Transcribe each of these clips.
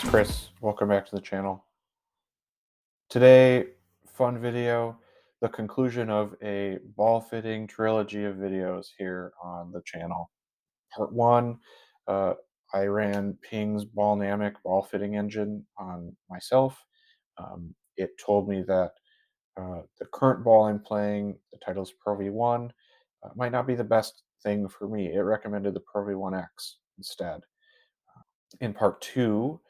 Chris, welcome back to the channel. Today, fun video, the conclusion of a ball fitting trilogy of videos here on the channel. Part one, uh, I ran Ping's Ballnamic ball fitting engine on myself. It told me that the current ball I'm playing, the Titleist Pro V1, might not be the best thing for me. It recommended the Pro V1x instead. In part two,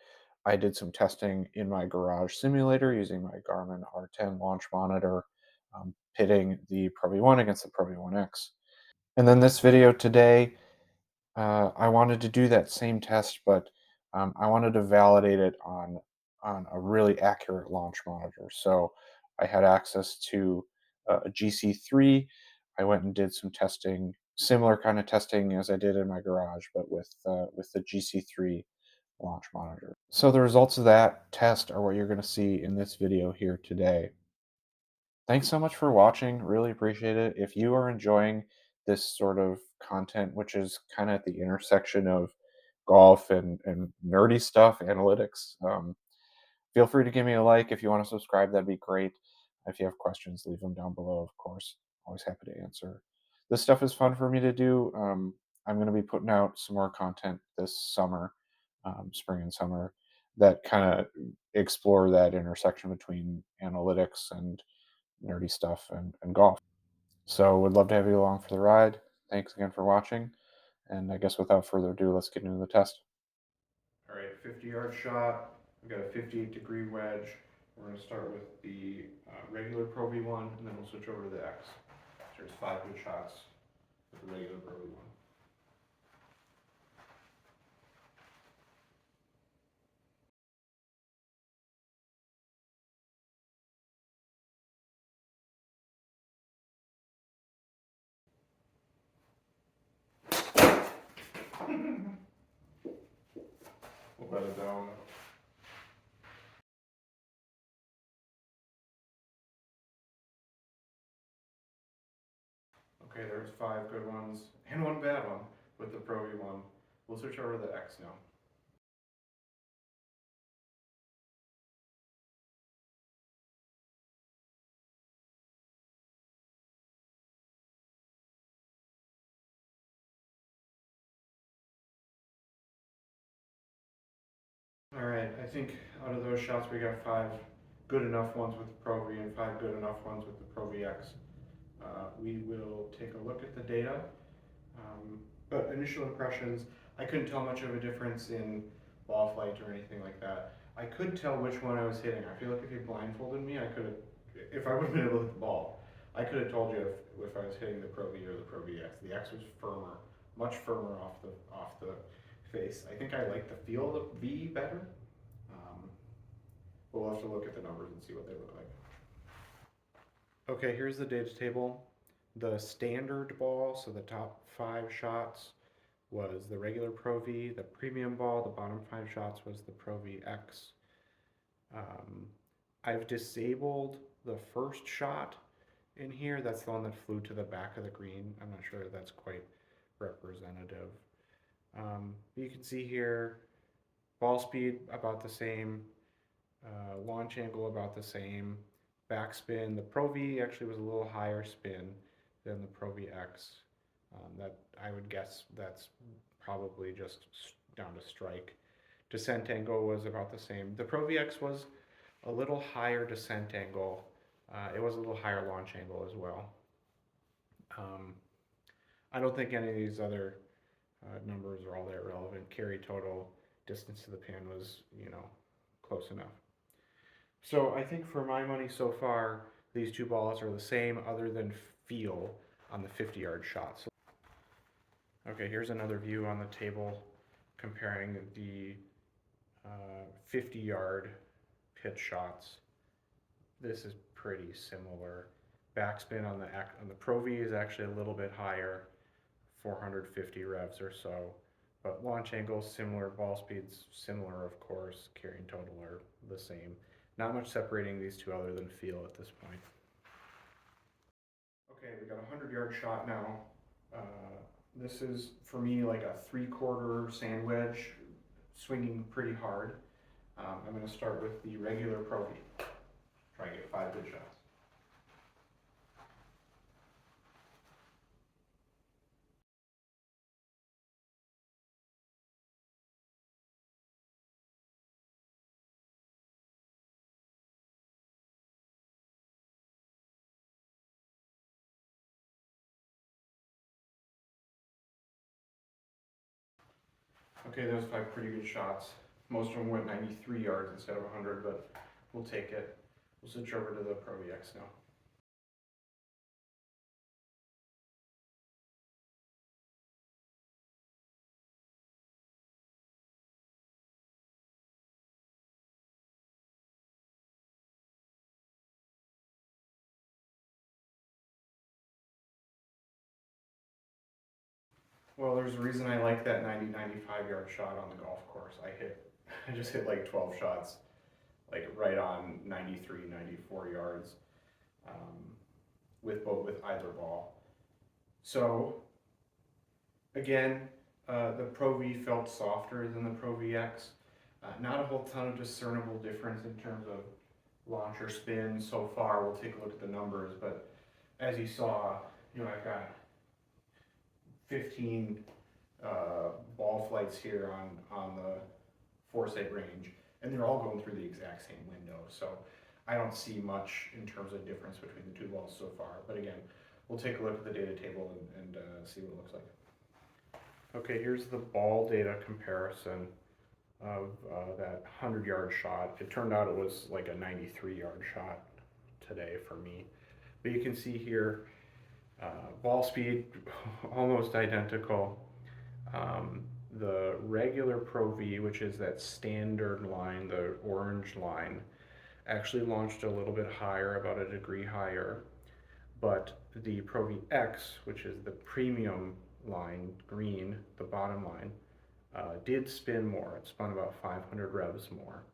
I did some testing in my garage simulator using my Garmin R10 launch monitor, pitting the Pro V1 against the Pro V1x. And then this video today, I wanted to do that same test, but I wanted to validate it on a really accurate launch monitor. So I had access to a GC3. I went and did some testing, similar kind of testing as I did in my garage, but with the GC3 launch monitor. So the results of that test are what you're going to see in this video here today. Thanks so much for watching. Really appreciate it. If you are enjoying this sort of content, which is kind of at the intersection of golf and nerdy stuff, analytics, feel free to give me a like. If you want to subscribe, that'd be great. If you have questions, leave them down below, of course. Always happy to answer. This stuff is fun for me to do. I'm going to be putting out some more content this summer, spring and summer, that kind of explore that intersection between analytics and nerdy stuff and golf. So would love to have you along for the ride. Thanks again for watching. And I guess without further ado, let's get into the test. All right, 50-yard shot. I've got a 58-degree wedge. We're going to start with the regular Pro V1, and then we'll switch over to the X. So there's 5 good shots with the regular Pro V1. We'll let it down. Okay, there's 5 good ones and 1 bad one with the Pro V1. We'll switch over to the X now. All right, I think out of those shots we got 5 good enough ones with the Pro V and 5 good enough ones with the Pro VX. We will take a look at the data. But initial impressions, I couldn't tell much of a difference in ball flight or anything like that. I could tell which one I was hitting. I feel like if you blindfolded me, I could have, if I would have been able to hit the ball, I could have told you if I was hitting the Pro V or the Pro VX. The X was firmer, much firmer off the face. I think I like the feel of the V better. But we'll have to look at the numbers and see what they look like. Okay, here's the data table. The standard ball, so the top 5 shots, was the regular Pro V. The premium ball, the bottom 5 shots, was the Pro VX. I've disabled the first shot in here. That's the one that flew to the back of the green. I'm not sure that's quite representative. You can see here, ball speed about the same, launch angle about the same, backspin. The Pro V actually was a little higher spin than the Pro VX. That I would guess that's probably just down to strike. Descent angle was about the same. The Pro VX was a little higher descent angle. It was a little higher launch angle as well. I don't think any of these other numbers are all that relevant. Carry total, distance to the pin was, close enough. So I think for my money so far, these two balls are the same other than feel on the 50-yard shots. Okay, here's another view on the table comparing the 50-yard pitch shots. This is pretty similar. Backspin on the Pro V is actually a little bit higher, 450 revs or so. But launch angles similar, ball speeds similar, of course. Carrying total are the same. Not much separating these two other than feel at this point. Okay, we got a 100-yard shot now. This is, for me, like a 3/4 sand wedge, swinging pretty hard. I'm going to start with the regular Pro V. Try and get 5 good shots. Okay, those 5 pretty good shots. Most of them went 93 yards instead of 100, but we'll take it. We'll switch over to the Pro V1x now. Well, there's a reason I like that 95 yard shot on the golf course. I just hit like 12 shots, like right on 93, 94 yards, with either ball. So again, the Pro V felt softer than the Pro V1x. Not a whole ton of discernible difference in terms of launcher spin so far. We'll take a look at the numbers, but as you saw, I've got 15 ball flights here on the Foresight range, and they're all going through the exact same window. So I don't see much in terms of difference between the 2 balls so far. But again, we'll take a look at the data table and see what it looks like. Okay, here's the ball data comparison of that 100-yard shot. It turned out it was like a 93-yard shot today for me. But you can see here, ball speed almost identical. The regular Pro V, which is that standard line, the orange line, actually launched a little bit higher, about a degree higher. But the Pro V1x, which is the premium line, green, the bottom line, did spin more. It spun about 500 revs more.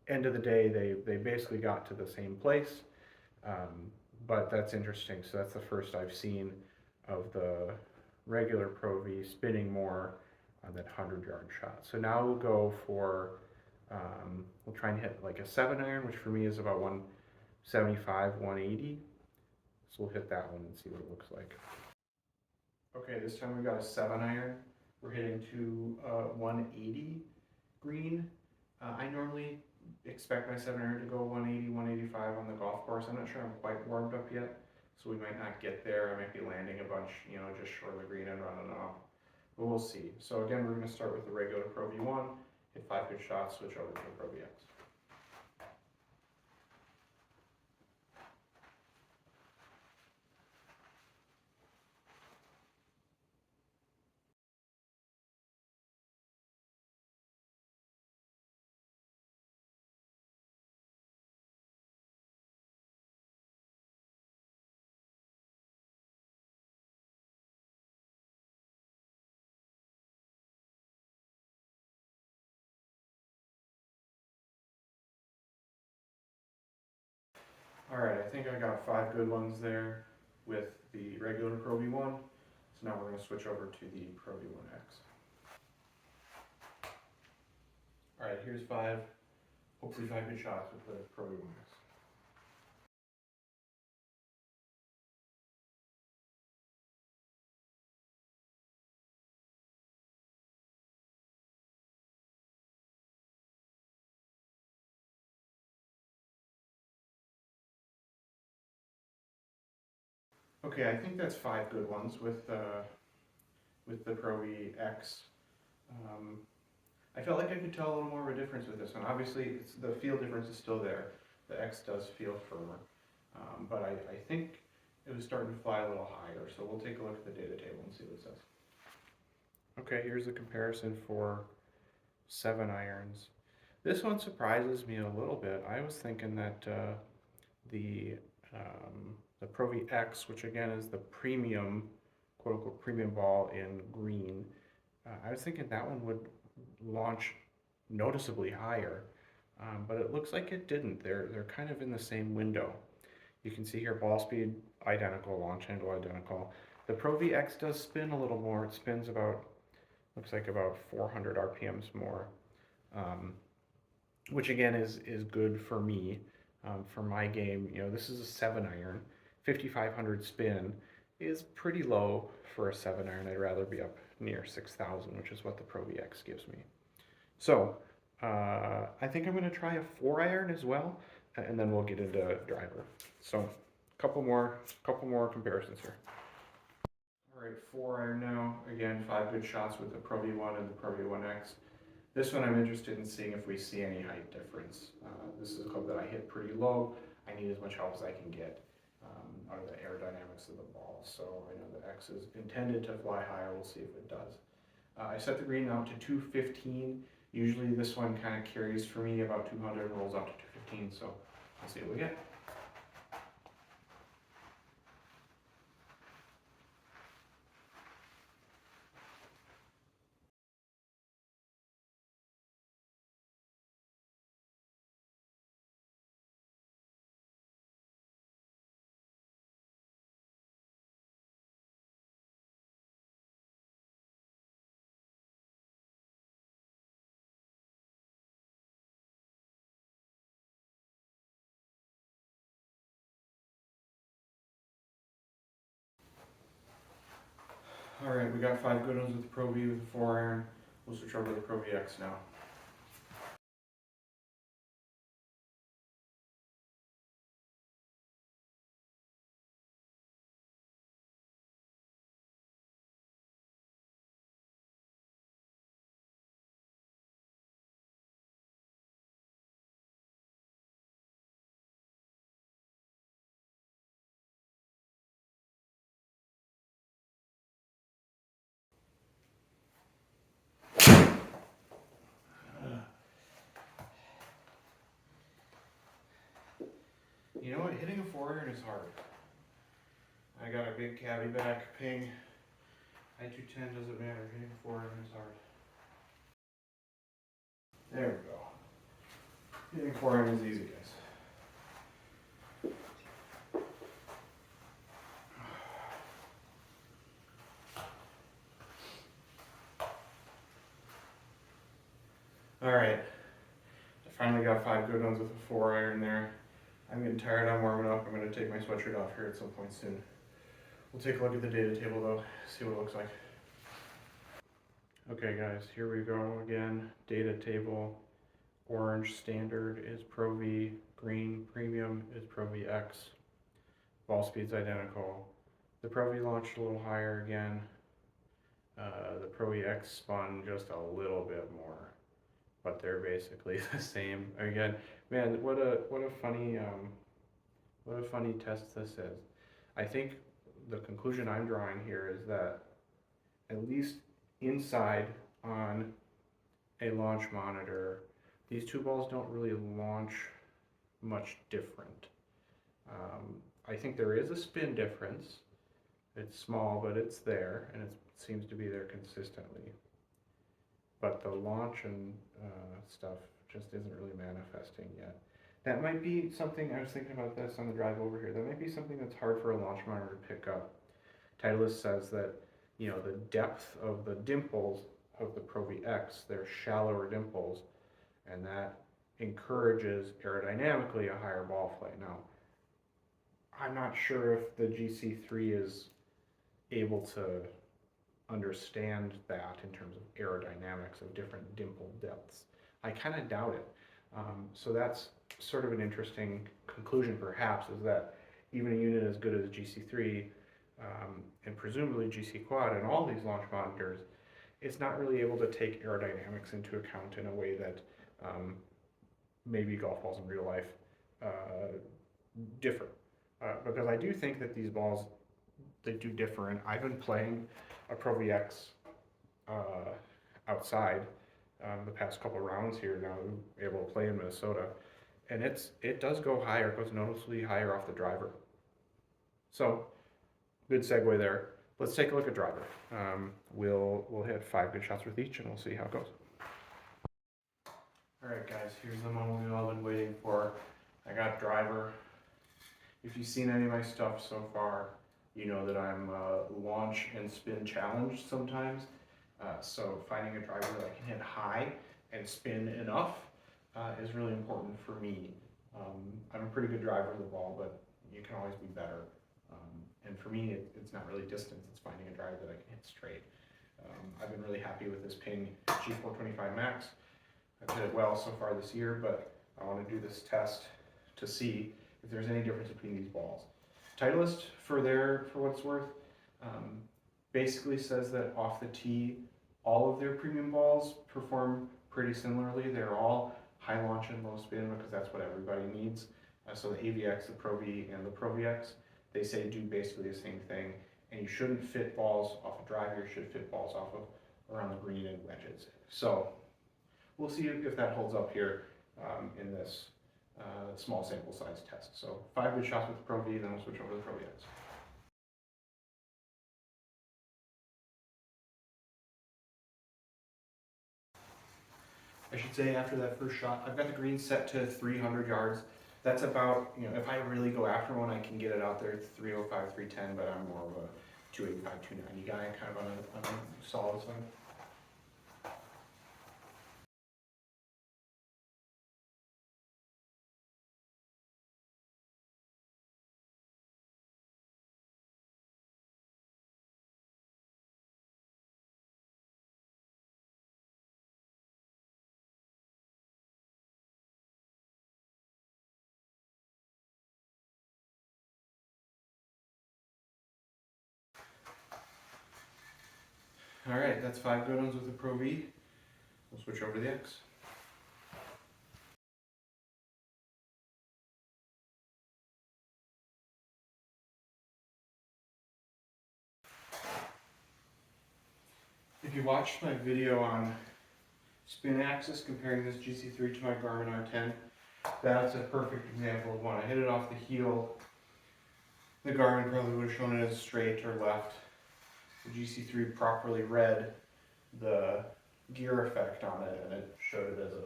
End of the day, they basically got to the same place, but that's interesting. So that's the first I've seen of the regular Pro V spinning more on that 100-yard shot. So now we'll go for, we'll try and hit like a 7-iron, which for me is about 175, 180. So we'll hit that one and see what it looks like. Okay, this time we got a 7-iron. We're hitting to 180 green. I normally expect my 7-iron to go 180, 185 on the golf course. I'm not sure I'm quite warmed up yet, so we might not get there. I might be landing a bunch, just short of the green and running off. But we'll see. So again, we're going to start with the regular Pro V1, hit 5 good shots, switch over to the Pro V1x. All right, I think I got 5 good ones there with the regular Pro V1. So now we're going to switch over to the Pro V1x. All right, here's 5, hopefully 5 good shots with the Pro V1x. Okay, I think that's 5 good ones with the Pro V1x. I felt like I could tell a little more of a difference with this one. Obviously, the feel difference is still there. The X does feel firmer, but I think it was starting to fly a little higher. So we'll take a look at the data table and see what it says. Okay, here's a comparison for 7-irons. This one surprises me a little bit. I was thinking that the Pro V1x, which again is the premium, quote unquote, premium ball in green, I was thinking that one would launch noticeably higher, but it looks like it didn't. They're kind of in the same window. You can see here ball speed identical, launch angle identical. The Pro V1x does spin a little more. It spins about, looks like about 400 RPMs more. which again is good for me, for my game. You know, this is a 7 iron, 5,500 spin is pretty low for a 7 iron. I'd rather be up near 6,000, which is what the Pro V1x gives me. So I think I'm going to try a 4 iron as well, and then we'll get into driver. So couple more comparisons here. All right, 4 iron now. Again, 5 good shots with the Pro V1 and the Pro V1x. This one I'm interested in seeing if we see any height difference. This is a club that I hit pretty low. I need as much help as I can get out of the aerodynamics of the ball. So I know the X is intended to fly higher. We'll see if it does. I set the green out to 215. Usually this one kind of carries for me about 200 and rolls out to 215. So we'll see what we get. All right, we got 5 good ones with the Pro V with the 4 iron. We'll switch over to the Pro V1x now. You know what? Hitting a 4 iron is hard. I got a big cabbie back ping. I-210 doesn't matter. Hitting a 4 iron is hard. There we go. Hitting 4 iron is easy, guys. All right. I finally got 5 good ones with a 4 iron there. I'm getting tired. I'm warming up. I'm going to take my sweatshirt off here at some point soon. We'll take a look at the data table though, see what it looks like. Okay guys, here we go again. Data table. Orange standard is Pro V, green premium is Pro V1x. Ball speed's identical. The Pro V launched a little higher again. The Pro V1x spun just a little bit more, but they're basically the same. Again, man, what a funny test this is. I think the conclusion I'm drawing here is that at least inside on a launch monitor, these two balls don't really launch much different. I think there is a spin difference. It's small, but it's there, and it seems to be there consistently. But the launch and stuff just isn't really manifesting yet. That might be something, I was thinking about this on the drive over here, that might be something that's hard for a launch monitor to pick up. Titleist says that, you know, the depth of the dimples of the Pro V1x, they're shallower dimples, and that encourages aerodynamically a higher ball flight. Now, I'm not sure if the GC3 is able to understand that in terms of aerodynamics of different dimple depths. I kind of doubt it. So that's sort of an interesting conclusion perhaps, is that even a unit as good as GC3 and presumably GC Quad and all these launch monitors, it's not really able to take aerodynamics into account in a way that maybe golf balls in real life differ. Because I do think that these balls, they do differ, and I've been playing a Pro V1x outside the past couple rounds here now, I'm able to play in Minnesota, and it does go higher, it goes noticeably higher off the driver. So, good segue there. Let's take a look at driver. We'll hit 5 good shots with each, and we'll see how it goes. All right, guys, here's the moment we've all been waiting for. I got driver. If you've seen any of my stuff so far, you know that I'm launch and spin challenged sometimes. So finding a driver that I can hit high and spin enough is really important for me. I'm a pretty good driver of the ball, but you can always be better. And for me, it's not really distance, it's finding a drive that I can hit straight. I've been really happy with this Ping G425 Max. I've hit it well so far this year, but I want to do this test to see if there's any difference between these balls. Titleist, for what it's worth, basically says that off the tee, all of their premium balls perform pretty similarly. They're all high launch and low spin because that's what everybody needs. So the AVX, the Pro V, and the Pro V1x, they say do basically the same thing. And you shouldn't fit balls off a driver, you should fit balls off of around the green and wedges. So we'll see if that holds up here in this small sample size test. So 5 good shots with the Pro V, then we'll switch over to the Pro V1x. I should say after that first shot, I've got the green set to 300 yards. That's about, if I really go after one, I can get it out there 305, 310, but I'm more of a 285, 290 guy, kind of on a solid side. All right, that's 5 good ones with the Pro V. We'll switch over to the X. If you watched my video on spin axis comparing this GC3 to my Garmin R10, that's a perfect example of one. I hit it off the heel. The Garmin probably would have shown it as straight or left. The GC3 properly read the gear effect on it, and it showed it as a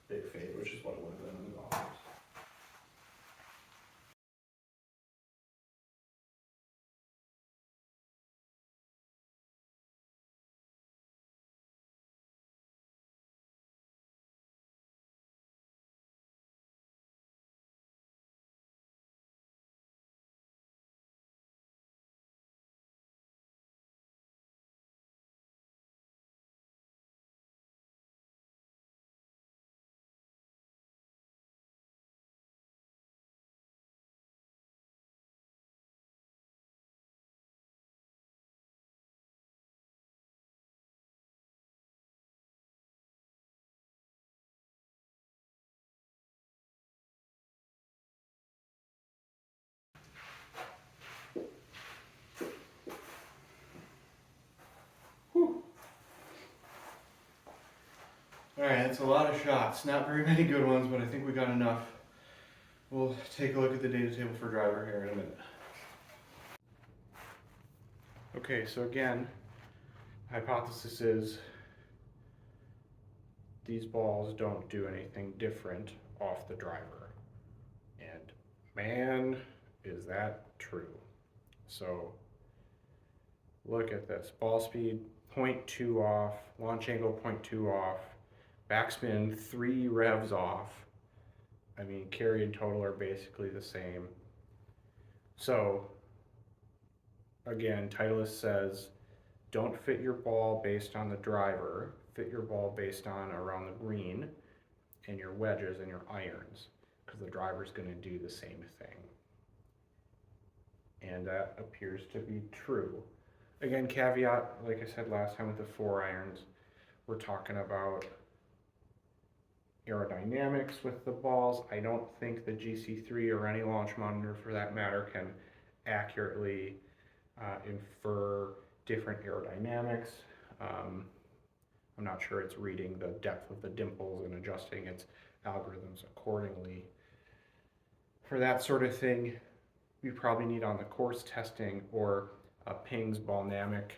big fade, which is what it would have been in the golf. Alright, that's a lot of shots. Not very many good ones, but I think we got enough. We'll take a look at the data table for driver here in a minute. Okay, so again, hypothesis is these balls don't do anything different off the driver. And man, is that true. So look at this. Ball speed 0.2 off, launch angle 0.2 off, backspin 3 revs off. I mean, carry and total are basically the same. So again, Titleist says don't fit your ball based on the driver, fit your ball based on around the green and your wedges and your irons, because the driver's going to do the same thing. And that appears to be true. Again, caveat, like I said last time with the 4 irons, we're talking about aerodynamics with the balls. I don't think the GC3 or any launch monitor for that matter can accurately infer different aerodynamics. I'm not sure it's reading the depth of the dimples and adjusting its algorithms accordingly. For that sort of thing, you probably need on the course testing or Ping's Ballnamic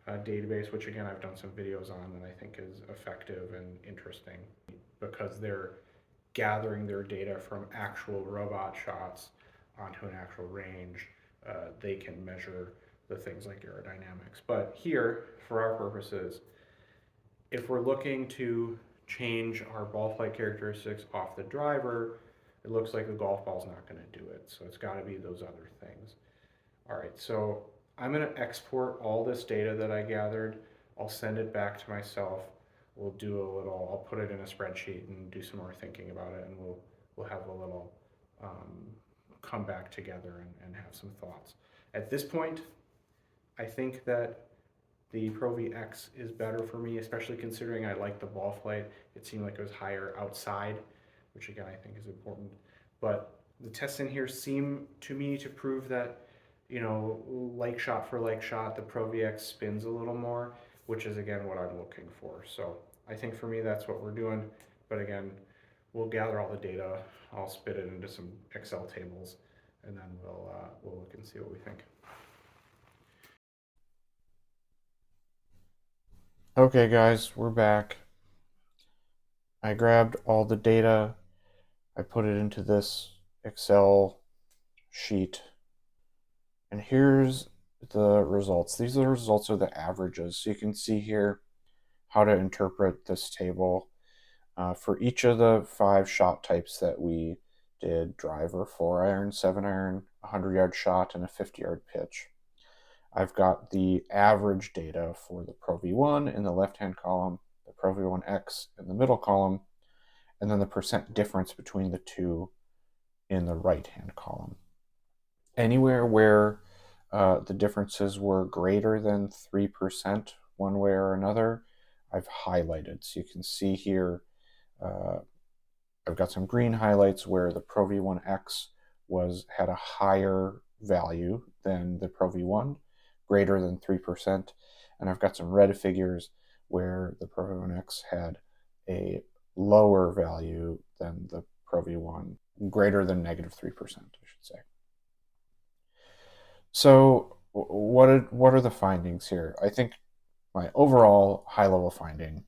database, which again I've done some videos on and I think is effective and interesting because they're gathering their data from actual robot shots onto an actual range. They can measure the things like aerodynamics. But here, for our purposes, if we're looking to change our ball flight characteristics off the driver, it looks like the golf ball's not going to do it. So it's got to be those other things. All right, so I'm going to export all this data that I gathered. I'll send it back to myself. We'll do a little, I'll put it in a spreadsheet and do some more thinking about it, and we'll have a little come back together and have some thoughts. At this point, I think that the Pro V1x is better for me, especially considering I like the ball flight. It seemed like it was higher outside, which again I think is important. But the tests in here seem to me to prove that, you know, like shot for like shot, the Pro V1x spins a little more, which is again what I'm looking for. So I think for me that's what we're doing. But again, we'll gather all the data. I'll spit it into some Excel tables, and then we'll look and see what we think. Okay, guys, we're back. I grabbed all the data, I put it into this Excel sheet, and here's the results. These are the results of the averages. So you can see here how to interpret this table. For each of the 5 shot types that we did, driver, 4-iron, 7-iron, 100-yard shot, and a 50-yard pitch, I've got the average data for the Pro V1 in the left-hand column, the Pro V1x in the middle column, and then the percent difference between the two in the right-hand column. Anywhere where the differences were greater than 3% one way or another, I've highlighted. So you can see here, I've got some green highlights where the Pro V1x had a higher value than the Pro V1, greater than 3%, and I've got some red figures where the Pro V1x had a lower value than the Pro V1, greater than -3%, I should say. So what are the findings here? I think my overall high-level finding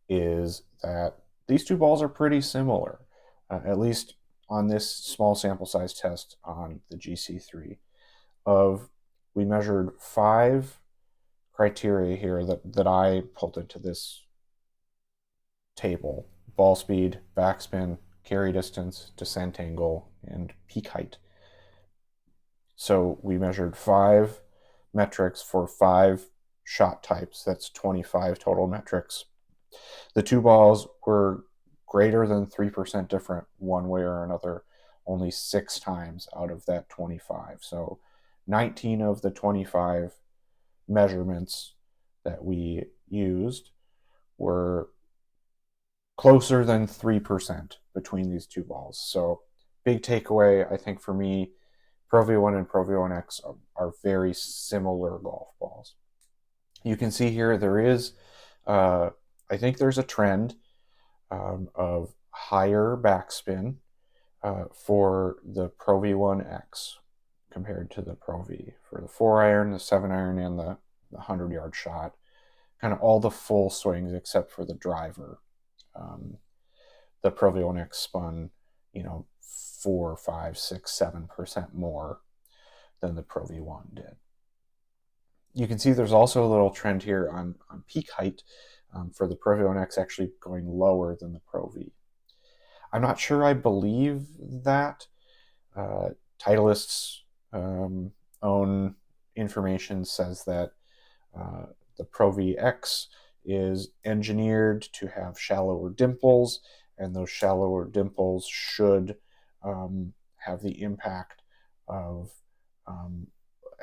is that these two balls are pretty similar, at least on this small sample size test on the GC3. We measured 5 criteria here that I pulled into this table: ball speed, backspin, carry distance, descent angle, and peak height. So we measured 5 metrics for 5 shot types. That's 25 total metrics. The two balls were greater than 3% different one way or another, only 6 times out of that 25. So 19 of the 25 measurements that we used were closer than 3% between these two balls. So big takeaway, I think, for me, Pro V1 and Pro V1x are very similar golf balls. You can see here there is, I think there's a trend of higher backspin for the Pro V1x compared to the Pro V. For the 4-iron, the 7-iron, and the 100-yard shot, kind of all the full swings except for the driver. The Pro V1x spun, 4, 5, 6, 7% more than the Pro V1 did. You can see there's also a little trend here on peak height for the Pro V1x actually going lower than the Pro V. I'm not sure I believe that. Titleist's own information says that the Pro V1x is engineered to have shallower dimples, and those shallower dimples should have the impact of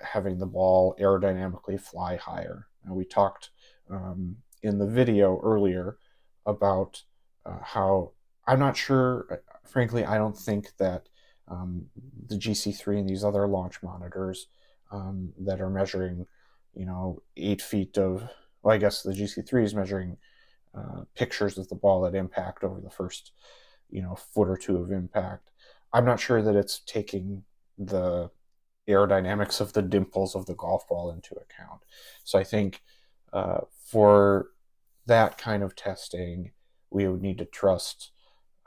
having the ball aerodynamically fly higher. Now, we talked in the video earlier about how I'm not sure, frankly, I don't think that the GC3 and these other launch monitors that are measuring, 8 feet of, well, I guess the GC3 is measuring pictures of the ball at impact over the first, foot or two of impact. I'm not sure that it's taking the aerodynamics of the dimples of the golf ball into account. So I think for that kind of testing, we would need to trust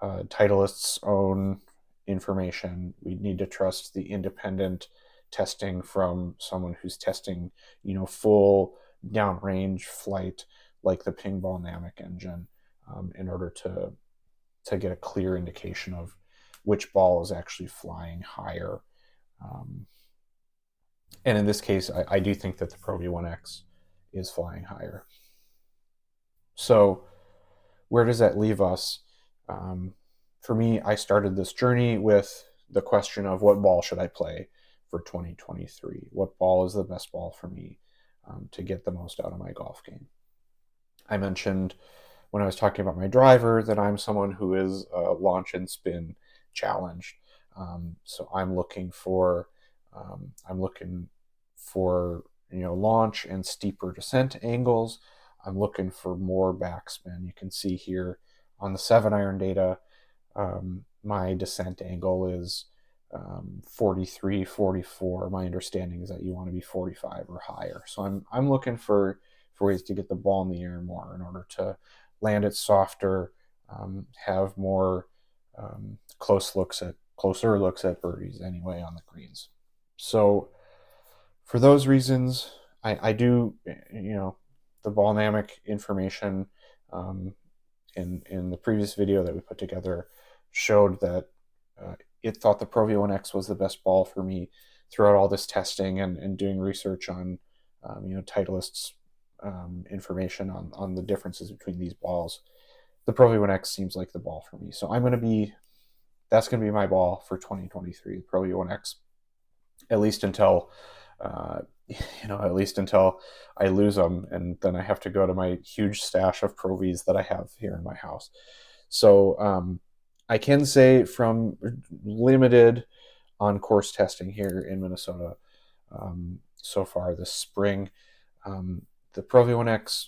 Titleist's own information. We need to trust the independent testing from someone who's testing, full downrange flight like the Ping Ball Dynamic engine. in order to get a clear indication of which ball is actually flying higher. And in this case, I do think that the Pro V1x is flying higher. So where does that leave us? For me, I started this journey with the question of what ball should I play for 2023? What ball is the best ball for me to get the most out of my golf game? I mentioned when I was talking about my driver that I'm someone who is launch and spin challenged. So I'm looking for launch and steeper descent angles. I'm looking for more backspin. You can see here on the 7-iron data, my descent angle is 43, 44. My understanding is that you want to be 45 or higher. So I'm looking for ways to get the ball in the air more in order to land it softer, have more closer looks at birdies anyway on the greens. So for those reasons, I do, the ball dynamic information in the previous video that we put together showed that it thought the Pro V1x was the best ball for me throughout all this testing and doing research on, Titleist's information on the differences between these balls. The Pro V1x seems like the ball for me. So that's going to be my ball for 2023, the Pro V1x, at least until I lose them, and then I have to go to my huge stash of Pro Vs that I have here in my house. So I can say from limited on-course testing here in Minnesota so far this spring, the Pro V1x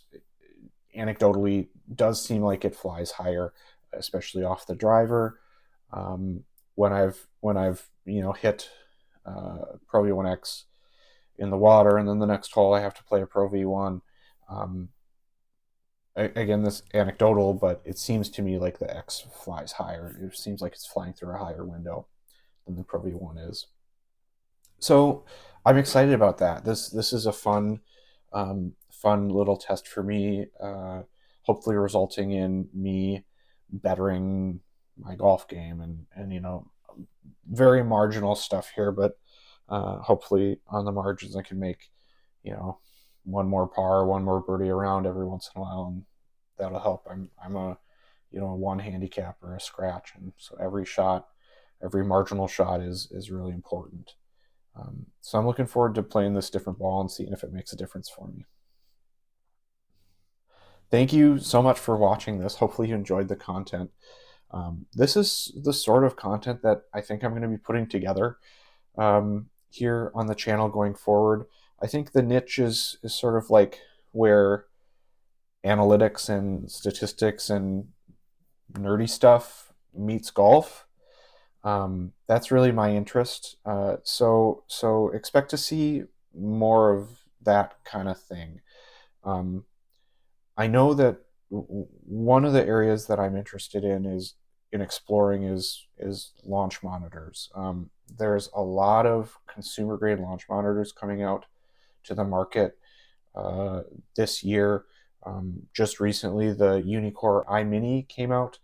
anecdotally does seem like it flies higher, especially off the driver. When I've hit Pro V1x in the water, and then the next hole I have to play a Pro V1. Again, this anecdotal, but it seems to me like the X flies higher. It seems like it's flying through a higher window than the Pro V1 is. So I'm excited about that. This is a fun little test for me, hopefully resulting in me bettering my golf game and very marginal stuff here, but hopefully on the margins I can make one more par, one more birdie around every once in a while, and that'll help. I'm a one handicap or a scratch, and so every marginal shot is really important. So I'm looking forward to playing this different ball and seeing if it makes a difference for me. Thank you so much for watching this. Hopefully you enjoyed the content. This is the sort of content that I think I'm going to be putting together here on the channel going forward. I think the niche is sort of like where analytics and statistics and nerdy stuff meets golf. That's really my interest. So expect to see more of that kind of thing. I know that one of the areas that I'm interested in exploring is launch monitors. There's a lot of consumer grade launch monitors coming out to the market this year. Just recently, the Unicore iMini came out.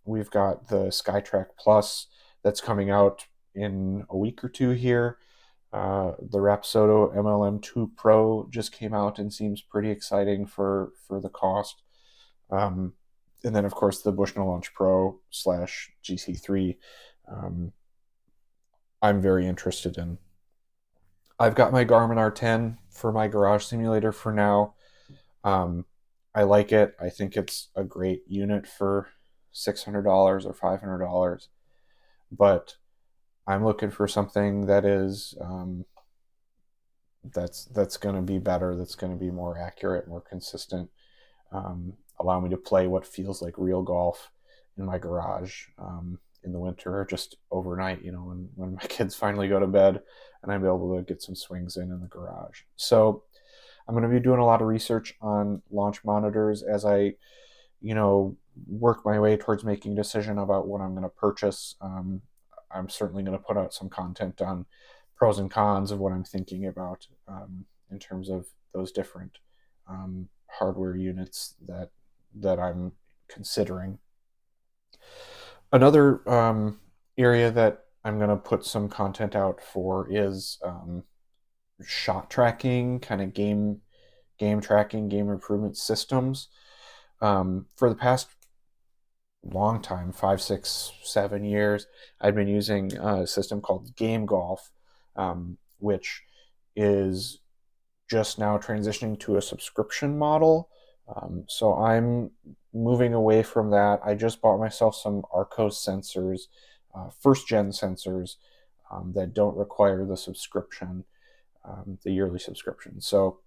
We've got the SkyTrack Plus that's coming out in a week or two here. The Rapsodo MLM2 Pro just came out and seems pretty exciting for the cost. And then, of course, the Bushnell Launch Pro / GC3 I'm very interested in. I've got my Garmin R10 for my garage simulator for now. I like it. I think it's a great unit for $600 or $500, but I'm looking for something that is that's going to be better, that's going to be more accurate, more consistent, allow me to play what feels like real golf in my garage in the winter or just overnight, when my kids finally go to bed and I'm able to get some swings in the garage. So I'm going to be doing a lot of research on launch monitors as I, work my way towards making a decision about what I'm going to purchase. I'm certainly going to put out some content on pros and cons of what I'm thinking about in terms of those different hardware units that that I'm considering. Another area that I'm going to put some content out for is shot tracking, kind of game tracking, game improvement systems. For the past long time, 5, 6, 7 years, I've been using a system called Game Golf, which is just now transitioning to a subscription model. So I'm moving away from that. I just bought myself some Arcos sensors, first gen sensors, that don't require the subscription, the yearly subscription. So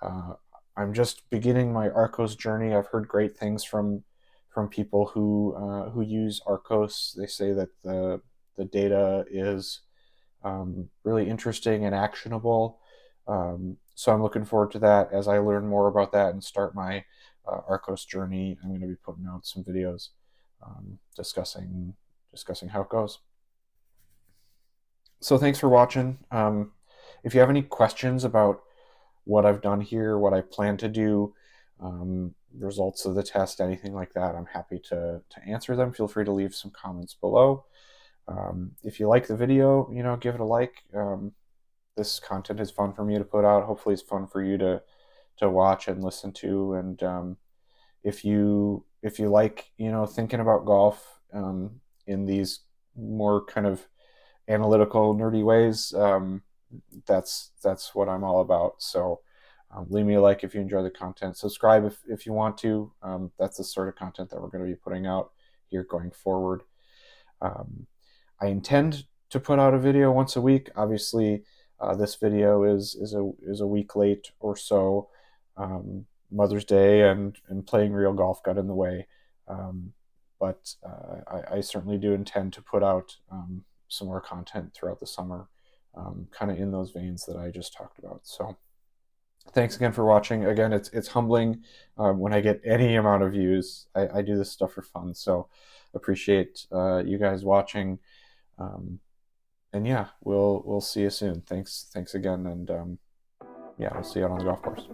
uh, I'm just beginning my Arcos journey. I've heard great things from people who use Arcos. They say that the data is really interesting and actionable. So I'm looking forward to that. As I learn more about that and start my Arcos journey, I'm going to be putting out some videos discussing how it goes. So thanks for watching. If you have any questions about what I've done here, what I plan to do, results of the test, anything like that, I'm happy to answer them. Feel free to leave some comments below. If you like the video, give it a like. This content is fun for me to put out. Hopefully it's fun for you to watch and listen to. And if you like, thinking about golf in these more kind of analytical, nerdy ways, that's what I'm all about. So leave me a like if you enjoy the content. Subscribe if you want to. That's the sort of content that we're going to be putting out here going forward. I intend to put out a video once a week. Obviously, this video is a week late or so. Mother's Day and playing real golf got in the way. But I certainly do intend to put out some more content throughout the summer, kind of in those veins that I just talked about. So thanks again for watching. Again, it's humbling when I get any amount of views. I do this stuff for fun, so appreciate you guys watching. And yeah, we'll see you soon. Thanks again, and yeah, we'll see you out on the golf course.